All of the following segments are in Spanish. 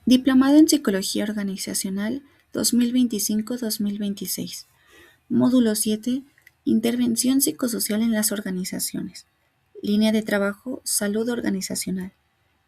Diplomado en Psicología Organizacional 2025-2026. Módulo 7. Intervención psicosocial en las organizaciones. Línea de trabajo, salud organizacional.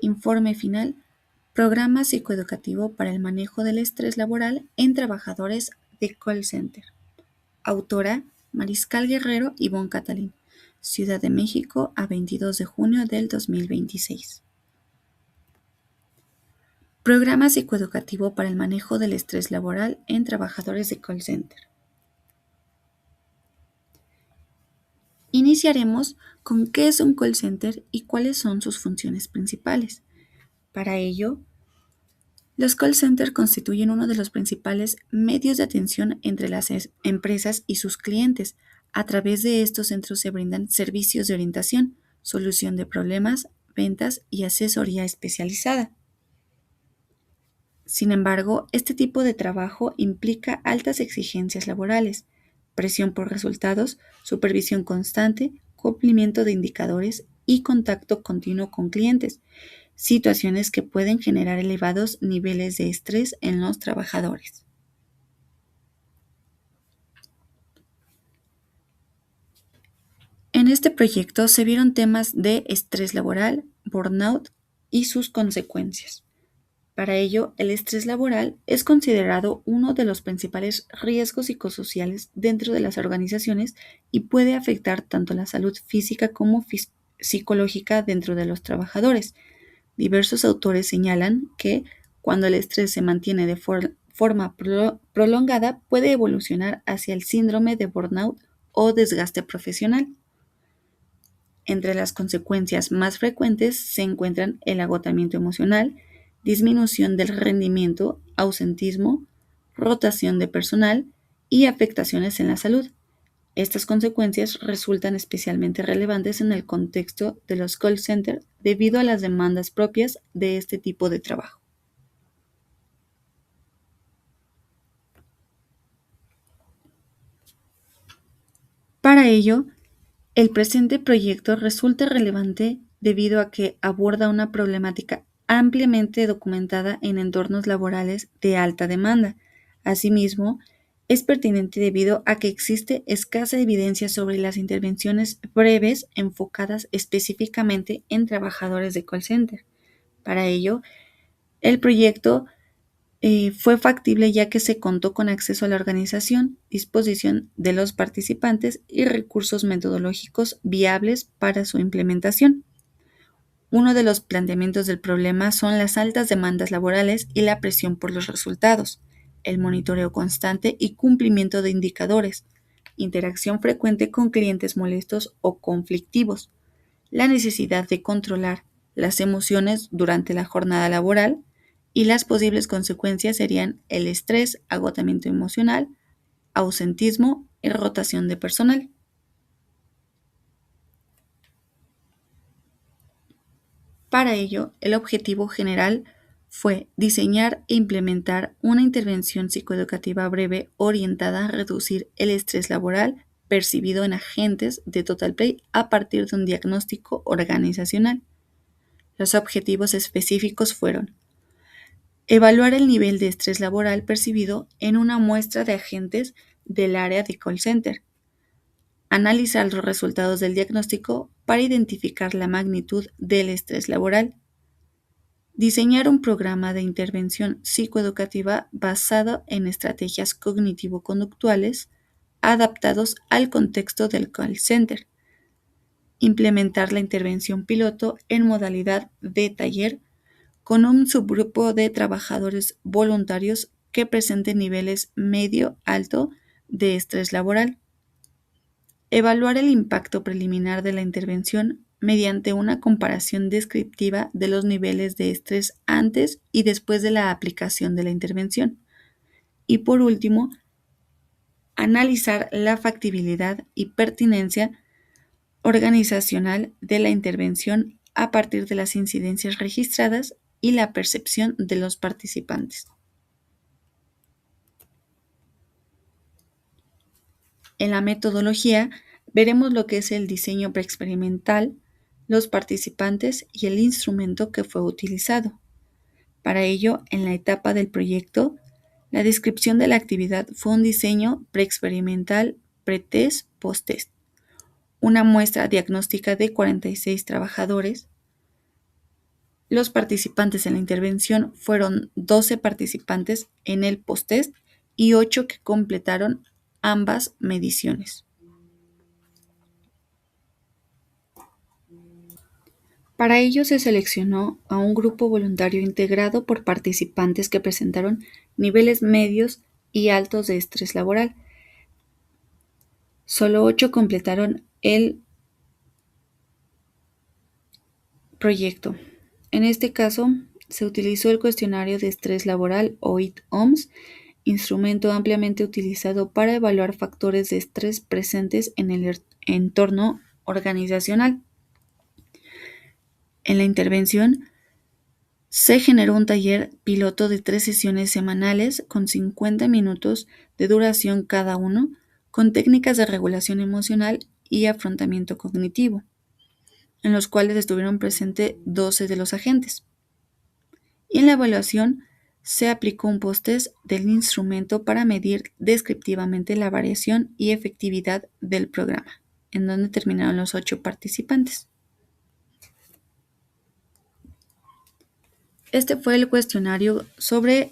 Informe final, programa psicoeducativo para el manejo del estrés laboral en trabajadores de call center. Autora, Mariscal Guerrero y Ivonne Catalín. Ciudad de México, a 22 de junio del 2026. Programa psicoeducativo para el manejo del estrés laboral en trabajadores de call center. Iniciaremos con qué es un call center y cuáles son sus funciones principales. Para ello, los call centers constituyen uno de los principales medios de atención entre las empresas y sus clientes. A través de estos centros se brindan servicios de orientación, solución de problemas, ventas y asesoría especializada. Sin embargo, este tipo de trabajo implica altas exigencias laborales, presión por resultados, supervisión constante, cumplimiento de indicadores y contacto continuo con clientes, situaciones que pueden generar elevados niveles de estrés en los trabajadores. En este proyecto se vieron temas de estrés laboral, burnout y sus consecuencias. Para ello, el estrés laboral es considerado uno de los principales riesgos psicosociales dentro de las organizaciones y puede afectar tanto la salud física como psicológica dentro de los trabajadores. Diversos autores señalan que cuando el estrés se mantiene de forma prolongada puede evolucionar hacia el síndrome de burnout o desgaste profesional. Entre las consecuencias más frecuentes se encuentran el agotamiento emocional, disminución del rendimiento, ausentismo, rotación de personal y afectaciones en la salud. Estas consecuencias resultan especialmente relevantes en el contexto de los call centers debido a las demandas propias de este tipo de trabajo. Para ello, el presente proyecto resulta relevante debido a que aborda una problemática ampliamente documentada en entornos laborales de alta demanda. Asimismo, es pertinente debido a que existe escasa evidencia sobre las intervenciones breves enfocadas específicamente en trabajadores de call center. Para ello, el proyecto fue factible ya que se contó con acceso a la organización, disposición de los participantes y recursos metodológicos viables para su implementación. Uno de los planteamientos del problema son las altas demandas laborales y la presión por los resultados, el monitoreo constante y cumplimiento de indicadores, interacción frecuente con clientes molestos o conflictivos, la necesidad de controlar las emociones durante la jornada laboral y las posibles consecuencias serían el estrés, agotamiento emocional, ausentismo y rotación de personal. Para ello, el objetivo general fue diseñar e implementar una intervención psicoeducativa breve orientada a reducir el estrés laboral percibido en agentes de Total Play a partir de un diagnóstico organizacional. Los objetivos específicos fueron evaluar el nivel de estrés laboral percibido en una muestra de agentes del área de call center, analizar los resultados del diagnóstico para identificar la magnitud del estrés laboral, diseñar un programa de intervención psicoeducativa basado en estrategias cognitivo-conductuales adaptados al contexto del call center, implementar la intervención piloto en modalidad de taller con un subgrupo de trabajadores voluntarios que presenten niveles medio-alto de estrés laboral. Evaluar el impacto preliminar de la intervención mediante una comparación descriptiva de los niveles de estrés antes y después de la aplicación de la intervención. Y por último, analizar la factibilidad y pertinencia organizacional de la intervención a partir de las incidencias registradas y la percepción de los participantes. En la metodología veremos lo que es el diseño preexperimental, los participantes y el instrumento que fue utilizado. Para ello, en la etapa del proyecto, la descripción de la actividad fue un diseño preexperimental, pretest, posttest, una muestra diagnóstica de 46 trabajadores. Los participantes en la intervención fueron 12 participantes en el posttest y 8 que completaron ambas mediciones. Para ello se seleccionó a un grupo voluntario integrado por participantes que presentaron niveles medios y altos de estrés laboral. Solo 8 completaron el proyecto. En este caso, se utilizó el cuestionario de estrés laboral o IT-OMS, instrumento ampliamente utilizado para evaluar factores de estrés presentes en el entorno organizacional. En la intervención, se generó un taller piloto de 3 sesiones semanales con 50 minutos de duración cada uno, con técnicas de regulación emocional y afrontamiento cognitivo, en los cuales estuvieron presentes 12 de los agentes. Y en la evaluación se aplicó un post-test del instrumento para medir descriptivamente la variación y efectividad del programa, en donde terminaron los 8 participantes. Este fue el cuestionario sobre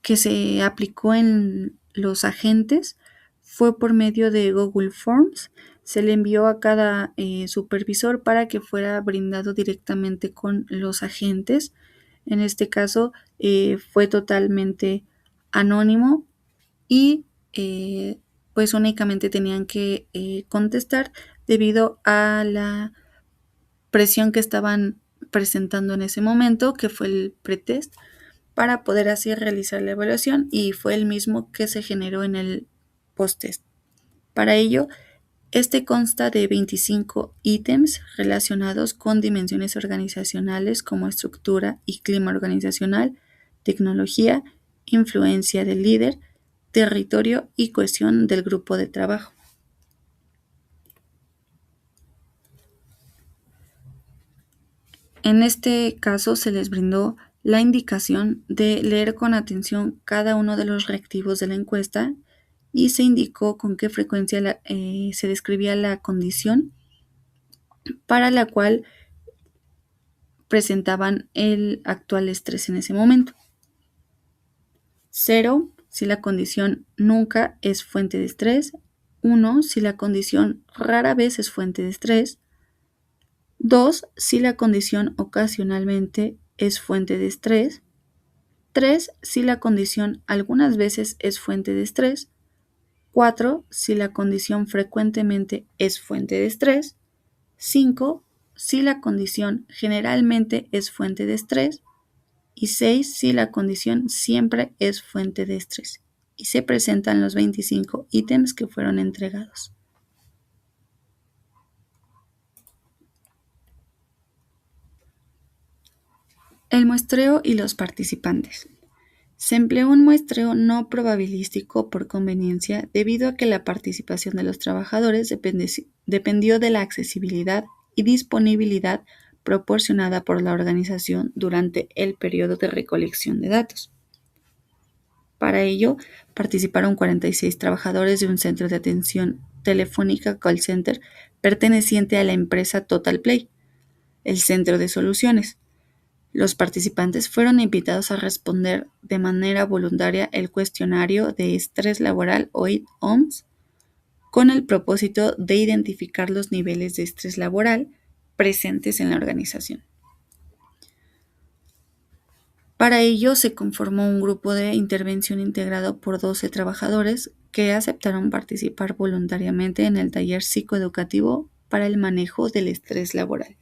que se aplicó en los agentes. Fue por medio de Google Forms. Se le envió a cada supervisor para que fuera brindado directamente con los agentes. En este caso fue totalmente anónimo y pues únicamente tenían que contestar debido a la presión que estaban presentando en ese momento, que fue el pretest, para poder así realizar la evaluación, y fue el mismo que se generó en el posttest. Para ello, este consta de 25 ítems relacionados con dimensiones organizacionales como estructura y clima organizacional, tecnología, influencia del líder, territorio y cohesión del grupo de trabajo. En este caso se les brindó la indicación de leer con atención cada uno de los reactivos de la encuesta y se indicó con qué frecuencia se describía la condición para la cual presentaban el actual estrés en ese momento. 0, si la condición nunca es fuente de estrés. 1, si la condición rara vez es fuente de estrés. 2, si la condición ocasionalmente es fuente de estrés. 3, si la condición algunas veces es fuente de estrés. 4, si la condición frecuentemente es fuente de estrés. 5, si la condición generalmente es fuente de estrés. Y 6, si la condición siempre es fuente de estrés. Y se presentan los 25 ítems que fueron entregados. El muestreo y los participantes. Se empleó un muestreo no probabilístico por conveniencia debido a que la participación de los trabajadores dependió de la accesibilidad y disponibilidad proporcionada por la organización durante el periodo de recolección de datos. Para ello, participaron 46 trabajadores de un centro de atención telefónica call center perteneciente a la empresa Total Play, el centro de soluciones. Los participantes fueron invitados a responder de manera voluntaria el cuestionario de estrés laboral o IT-OMS con el propósito de identificar los niveles de estrés laboral presentes en la organización. Para ello se conformó un grupo de intervención integrado por 12 trabajadores que aceptaron participar voluntariamente en el taller psicoeducativo para el manejo del estrés laboral.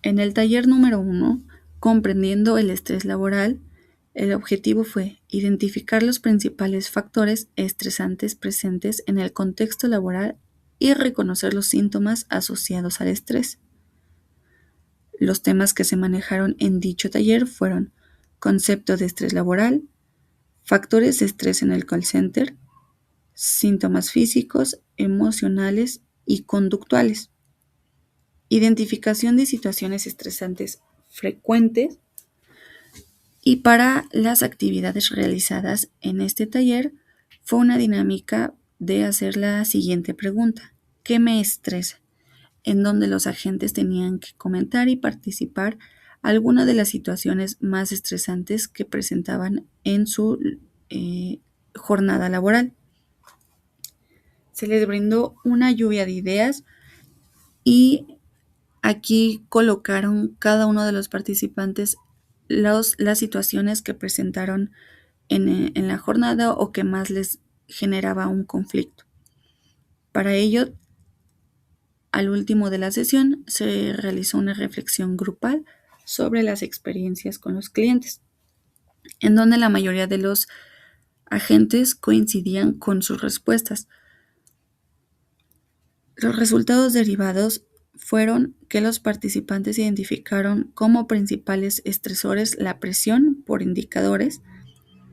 En el taller número 1, comprendiendo el estrés laboral, el objetivo fue identificar los principales factores estresantes presentes en el contexto laboral y reconocer los síntomas asociados al estrés. Los temas que se manejaron en dicho taller fueron concepto de estrés laboral, factores de estrés en el call center, síntomas físicos, emocionales y conductuales. identificación de situaciones estresantes frecuentes. Y para las actividades realizadas en este taller fue una dinámica de hacer la siguiente pregunta: ¿qué me estresa? En donde los agentes tenían que comentar y participar alguna de las situaciones más estresantes que presentaban en su jornada laboral. Se les brindó una lluvia de ideas y aquí colocaron cada uno de los participantes las situaciones que presentaron en la jornada o que más les generaba un conflicto. Para ello, al último de la sesión, se realizó una reflexión grupal sobre las experiencias con los clientes, en donde la mayoría de los agentes coincidían con sus respuestas. Los resultados derivados fueron que los participantes identificaron como principales estresores la presión por indicadores,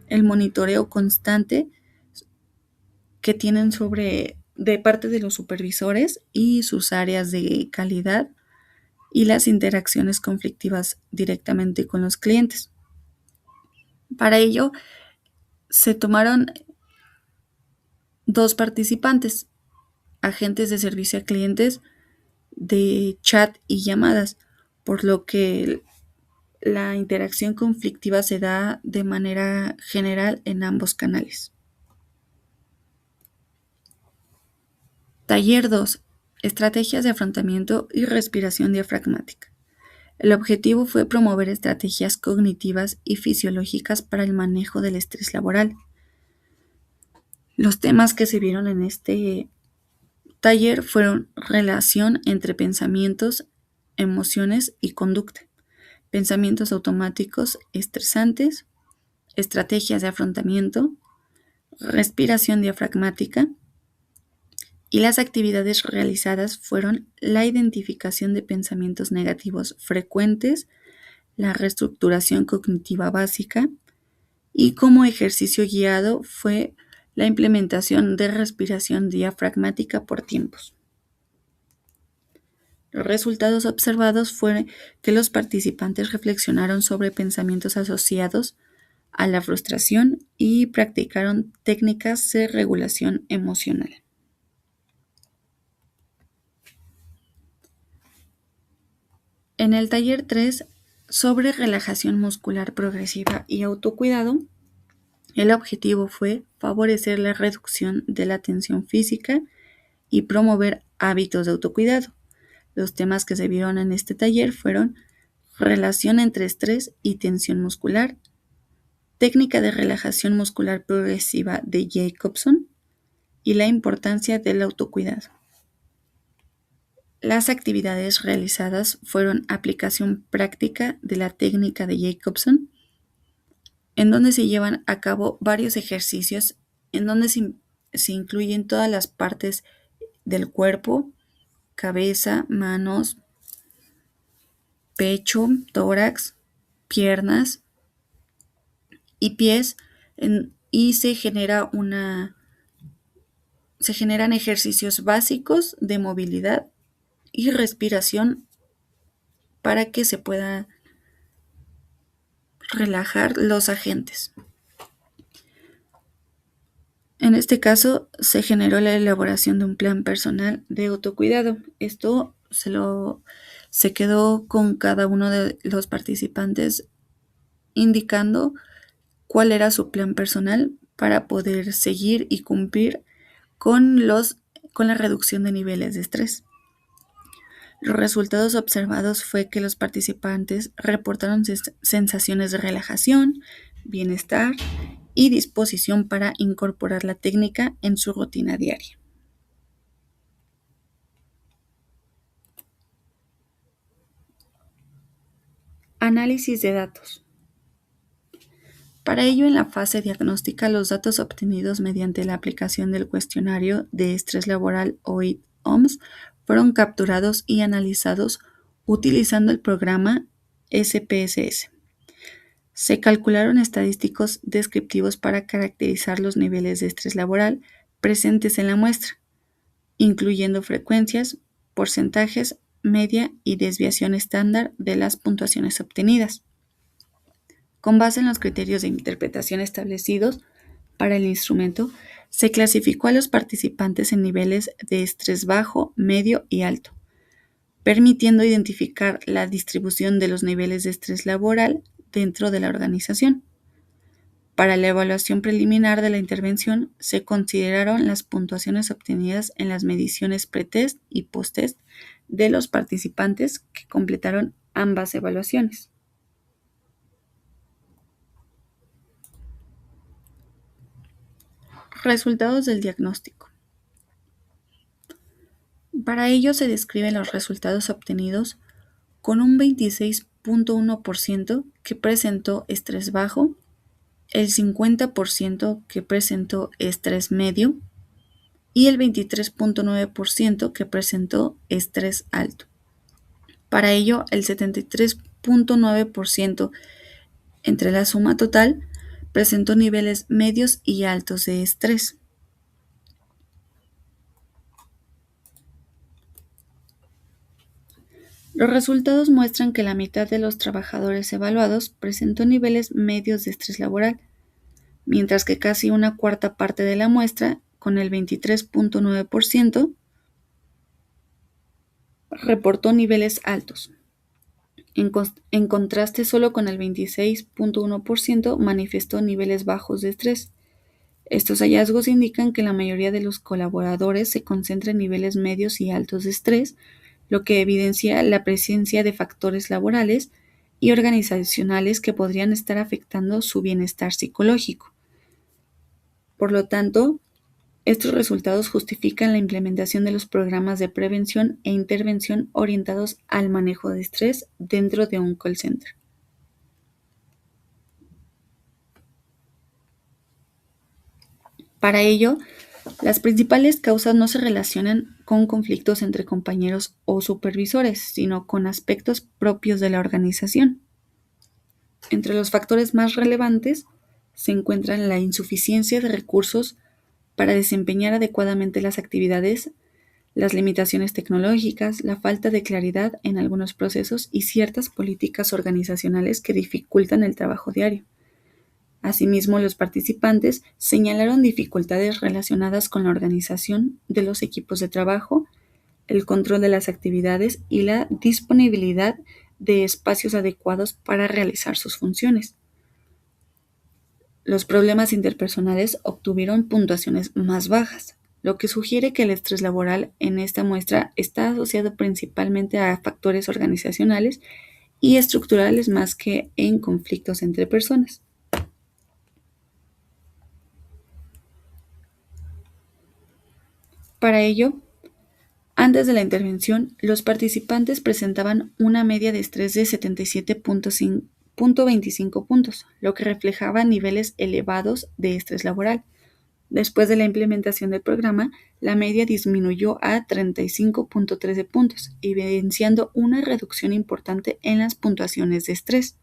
el monitoreo constante que tienen de parte de los supervisores y sus áreas de calidad, y las interacciones conflictivas directamente con los clientes. Para ello, se tomaron 2 participantes, agentes de servicio a clientes de chat y llamadas, por lo que la interacción conflictiva se da de manera general en ambos canales. Taller 2. Estrategias de afrontamiento y respiración diafragmática. El objetivo fue promover estrategias cognitivas y fisiológicas para el manejo del estrés laboral. Los temas que se vieron en este taller fueron relación entre pensamientos, emociones y conducta, pensamientos automáticos estresantes, estrategias de afrontamiento, respiración diafragmática, y las actividades realizadas fueron la identificación de pensamientos negativos frecuentes, la reestructuración cognitiva básica, y como ejercicio guiado fue la implementación de respiración diafragmática por tiempos. Los resultados observados fueron que los participantes reflexionaron sobre pensamientos asociados a la frustración y practicaron técnicas de regulación emocional. En el taller 3, sobre relajación muscular progresiva y autocuidado, el objetivo fue favorecer la reducción de la tensión física y promover hábitos de autocuidado. Los temas que se vieron en este taller fueron relación entre estrés y tensión muscular, técnica de relajación muscular progresiva de Jacobson y la importancia del autocuidado. Las actividades realizadas fueron aplicación práctica de la técnica de Jacobson, en donde se llevan a cabo varios ejercicios en donde se incluyen todas las partes del cuerpo: cabeza, manos, pecho, tórax, piernas y pies, y se generan ejercicios básicos de movilidad y respiración para que se pueda relajar los agentes. En este caso, se generó la elaboración de un plan personal de autocuidado. Esto se quedó con cada uno de los participantes indicando cuál era su plan personal para poder seguir y cumplir con la reducción de niveles de estrés. Los resultados observados fue que los participantes reportaron sensaciones de relajación, bienestar y disposición para incorporar la técnica en su rutina diaria. Análisis de datos. Para ello, en la fase diagnóstica, los datos obtenidos mediante la aplicación del cuestionario de estrés laboral OIT-OMS fueron capturados y analizados utilizando el programa SPSS. Se calcularon estadísticos descriptivos para caracterizar los niveles de estrés laboral presentes en la muestra, incluyendo frecuencias, porcentajes, media y desviación estándar de las puntuaciones obtenidas. Con base en los criterios de interpretación establecidos para el instrumento, se clasificó a los participantes en niveles de estrés bajo, medio y alto, permitiendo identificar la distribución de los niveles de estrés laboral dentro de la organización. Para la evaluación preliminar de la intervención, se consideraron las puntuaciones obtenidas en las mediciones pretest y posttest de los participantes que completaron ambas evaluaciones. Resultados del diagnóstico. Para ello se describen los resultados obtenidos con un 26.1% que presentó estrés bajo, el 50% que presentó estrés medio y el 23.9% que presentó estrés alto. Para ello, el 73.9% entre la suma total presentó niveles medios y altos de estrés. Los resultados muestran que la mitad de los trabajadores evaluados presentó niveles medios de estrés laboral, mientras que casi una cuarta parte de la muestra, con el 23.9%, reportó niveles altos. En contraste, solo con el 26.1% manifestó niveles bajos de estrés. Estos hallazgos indican que la mayoría de los colaboradores se concentra en niveles medios y altos de estrés, lo que evidencia la presencia de factores laborales y organizacionales que podrían estar afectando su bienestar psicológico. Por lo tanto, estos resultados justifican la implementación de los programas de prevención e intervención orientados al manejo de estrés dentro de un call center. Para ello, las principales causas no se relacionan con conflictos entre compañeros o supervisores, sino con aspectos propios de la organización. Entre los factores más relevantes se encuentran la insuficiencia de recursos para desempeñar adecuadamente las actividades, las limitaciones tecnológicas, la falta de claridad en algunos procesos y ciertas políticas organizacionales que dificultan el trabajo diario. Asimismo, los participantes señalaron dificultades relacionadas con la organización de los equipos de trabajo, el control de las actividades y la disponibilidad de espacios adecuados para realizar sus funciones. Los problemas interpersonales obtuvieron puntuaciones más bajas, lo que sugiere que el estrés laboral en esta muestra está asociado principalmente a factores organizacionales y estructurales más que en conflictos entre personas. Para ello, antes de la intervención, los participantes presentaban una media de estrés de 77.25 puntos, lo que reflejaba niveles elevados de estrés laboral. Después de la implementación del programa, la media disminuyó a 35.13 puntos, evidenciando una reducción importante en las puntuaciones de estrés.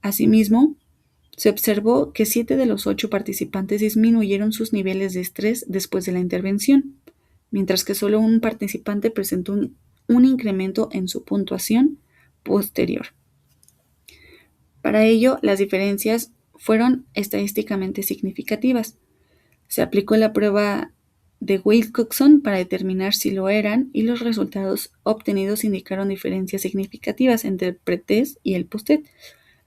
Asimismo, se observó que 7 de los 8 participantes disminuyeron sus niveles de estrés después de la intervención, mientras que solo un participante presentó un incremento en su puntuación posterior. Para ello, las diferencias fueron estadísticamente significativas. Se aplicó la prueba de Wilcoxon para determinar si lo eran y los resultados obtenidos indicaron diferencias significativas entre el pretest y el posttest,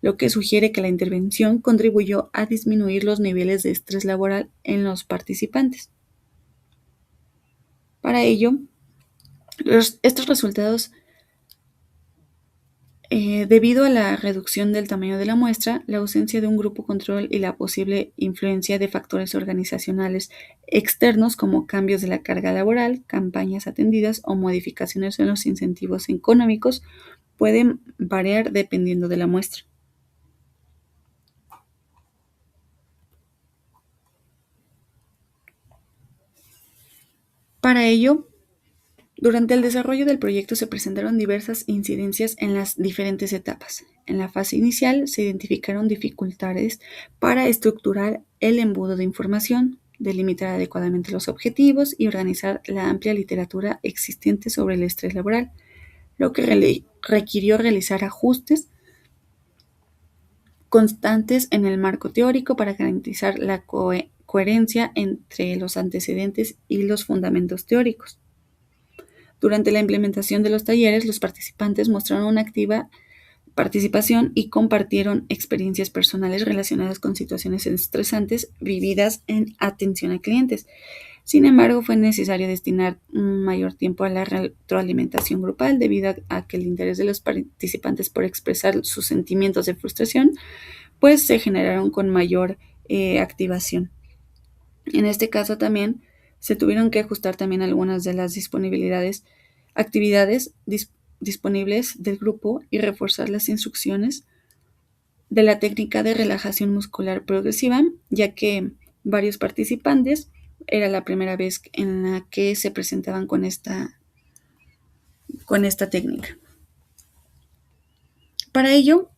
lo que sugiere que la intervención contribuyó a disminuir los niveles de estrés laboral en los participantes. Para ello, estos resultados, debido a la reducción del tamaño de la muestra, la ausencia de un grupo control y la posible influencia de factores organizacionales externos como cambios de la carga laboral, campañas atendidas o modificaciones en los incentivos económicos, pueden variar dependiendo de la muestra. Para ello, durante el desarrollo del proyecto se presentaron diversas incidencias en las diferentes etapas. En la fase inicial se identificaron dificultades para estructurar el embudo de información, delimitar adecuadamente los objetivos y organizar la amplia literatura existente sobre el estrés laboral. lo que requirió realizar ajustes constantes en el marco teórico para garantizar la coherencia entre los antecedentes y los fundamentos teóricos. Durante la implementación de los talleres, los participantes mostraron una activa participación y compartieron experiencias personales relacionadas con situaciones estresantes vividas en atención a clientes. Sin embargo, fue necesario destinar un mayor tiempo a la retroalimentación grupal debido a que el interés de los participantes por expresar sus sentimientos de frustración pues se generaron con mayor activación. En este caso también se tuvieron que ajustar también algunas de las actividades disponibles del grupo y reforzar las instrucciones de la técnica de relajación muscular progresiva, ya que varios participantes era la primera vez en la que se presentaban con esta técnica. Para ello,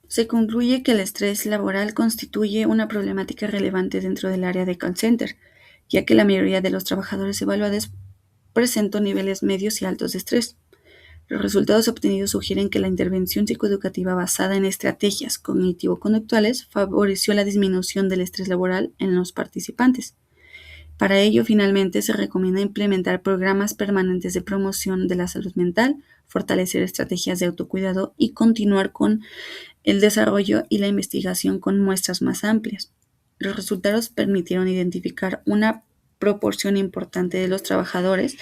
se concluye que el estrés laboral constituye una problemática relevante dentro del área de call center, ya que la mayoría de los trabajadores evaluados presentó niveles medios y altos de estrés. Los resultados obtenidos sugieren que la intervención psicoeducativa basada en estrategias cognitivo-conductuales favoreció la disminución del estrés laboral en los participantes. Para ello, finalmente, se recomienda implementar programas permanentes de promoción de la salud mental, fortalecer estrategias de autocuidado y continuar con el desarrollo y la investigación con muestras más amplias. Los resultados permitieron identificar una proporción importante de los trabajadores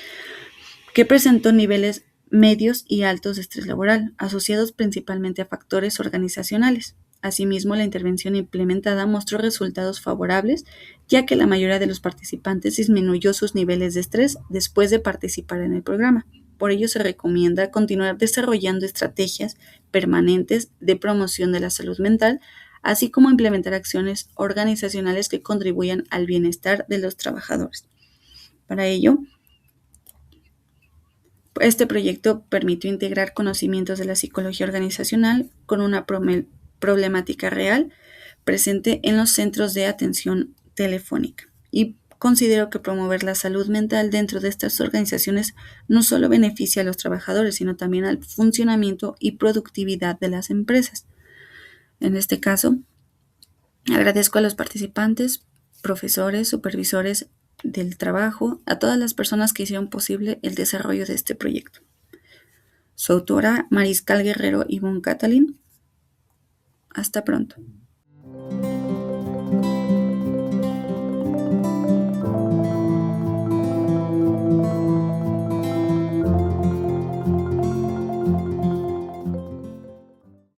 que presentó niveles medios y altos de estrés laboral, asociados principalmente a factores organizacionales. Asimismo, la intervención implementada mostró resultados favorables, ya que la mayoría de los participantes disminuyó sus niveles de estrés después de participar en el programa. Por ello, se recomienda continuar desarrollando estrategias permanentes de promoción de la salud mental, así como implementar acciones organizacionales que contribuyan al bienestar de los trabajadores. Para ello, este proyecto permitió integrar conocimientos de la psicología organizacional con una problemática real presente en los centros de atención telefónica. Y considero que promover la salud mental dentro de estas organizaciones no solo beneficia a los trabajadores, sino también al funcionamiento y productividad de las empresas. En este caso, agradezco a los participantes, profesores, supervisores del trabajo, a todas las personas que hicieron posible el desarrollo de este proyecto. Su autora, Mariscal Guerrero Ivonne Catalin. Hasta pronto.